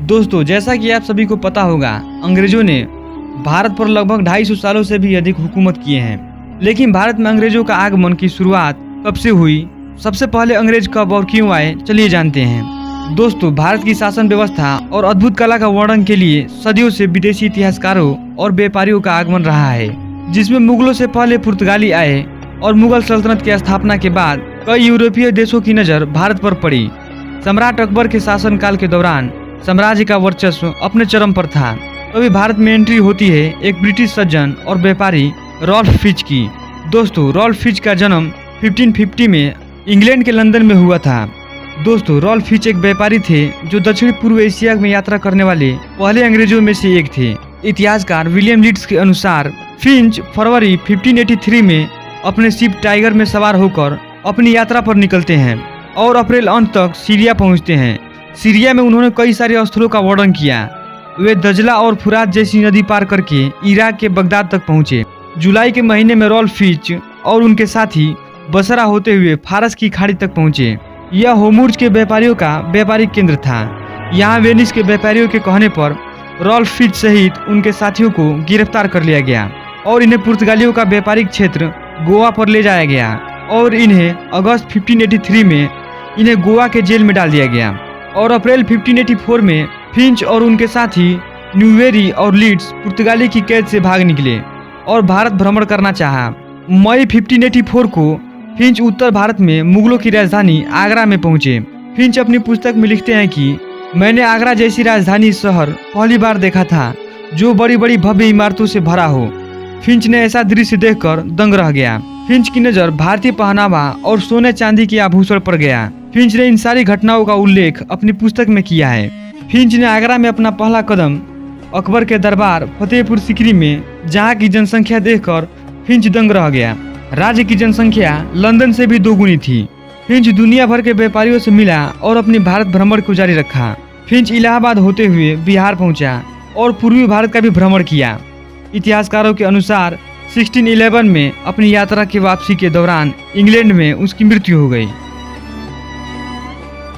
दोस्तों, जैसा कि आप सभी को पता होगा, अंग्रेजों ने भारत पर लगभग 250 सालों से भी अधिक हुकूमत किए हैं। लेकिन भारत में अंग्रेजों का आगमन की शुरुआत कब से हुई, सबसे पहले अंग्रेज कब और क्यों आए, चलिए जानते हैं। दोस्तों, भारत की शासन व्यवस्था और अद्भुत कला का वर्णन के लिए सदियों से विदेशी इतिहासकारों और व्यापारियों का आगमन रहा है, जिसमें मुगलों से पहले पुर्तगाली आए और मुगल सल्तनत की स्थापना के बाद कई यूरोपीय देशों की नजर भारत पर पड़ी। सम्राट अकबर के शासनकाल के दौरान साम्राज्य का वर्चस्व अपने चरम पर था। तभी भारत में एंट्री होती है एक ब्रिटिश सज्जन और व्यापारी रॉल्फ फिच की। दोस्तों, रॉल्फ फिच का जन्म 1550 में इंग्लैंड के लंदन में हुआ था। दोस्तों, रॉल्फ फिच एक व्यापारी थे जो दक्षिण पूर्व एशिया में यात्रा करने वाले पहले अंग्रेजों में से एक थे। इतिहासकार विलियम लीड्स के अनुसार फिंच फरवरी 1583 में अपने शिप टाइगर में सवार होकर अपनी यात्रा पर निकलते हैं और अप्रैल अंत तक सीरिया पहुंचते हैं। सीरिया में उन्होंने कई सारे स्थलों का वर्णन किया। वे दजला और फुरात जैसी नदी पार करके इराक के बगदाद तक पहुंचे। जुलाई के महीने में रॉल्फ फिच और उनके साथी बसरा होते हुए फारस की खाड़ी तक पहुंचे। यह होमुर्ज के व्यापारियों का व्यापारिक केंद्र था। यहाँ वेनिस के व्यापारियों के कहने पर रॉल्फ फिच सहित उनके साथियों को गिरफ्तार कर लिया गया और इन्हें पुर्तगालियों का व्यापारिक क्षेत्र गोवा पर ले जाया गया और इन्हें अगस्त 1583 में इन्हें गोवा के जेल में डाल दिया गया। और अप्रैल 1584 में फिंच और उनके साथी न्यूवेरी और लीड्स पुर्तगाली की कैद से भाग निकले और भारत भ्रमण करना चाहा। मई 1584 को फिंच उत्तर भारत में मुगलों की राजधानी आगरा में पहुंचे। फिंच अपनी पुस्तक में लिखते हैं कि मैंने आगरा जैसी राजधानी शहर पहली बार देखा था जो बड़ी बड़ी भव्य इमारतों से भरा हो। फिंच ने ऐसा दृश्य देखकर दंग रह गया। फिंच की नजर भारतीय पहनावा और सोने चांदी के आभूषण पर गया। फिंच ने इन सारी घटनाओं का उल्लेख अपनी पुस्तक में किया है। फिंच ने आगरा में अपना पहला कदम अकबर के दरबार फतेहपुर सीकरी में, जहाँ की जनसंख्या देखकर फिंच दंग रह गया। राज्य की जनसंख्या लंदन से भी दोगुनी थी। फिंच दुनिया भर के व्यापारियों से मिला और अपनी भारत भ्रमण को जारी रखा। फिंच इलाहाबाद होते हुए बिहार पहुंचा और पूर्वी भारत का भी भ्रमण किया। इतिहासकारों के अनुसार 1611 में अपनी यात्रा की वापसी के दौरान इंग्लैंड में उसकी मृत्यु हो गई।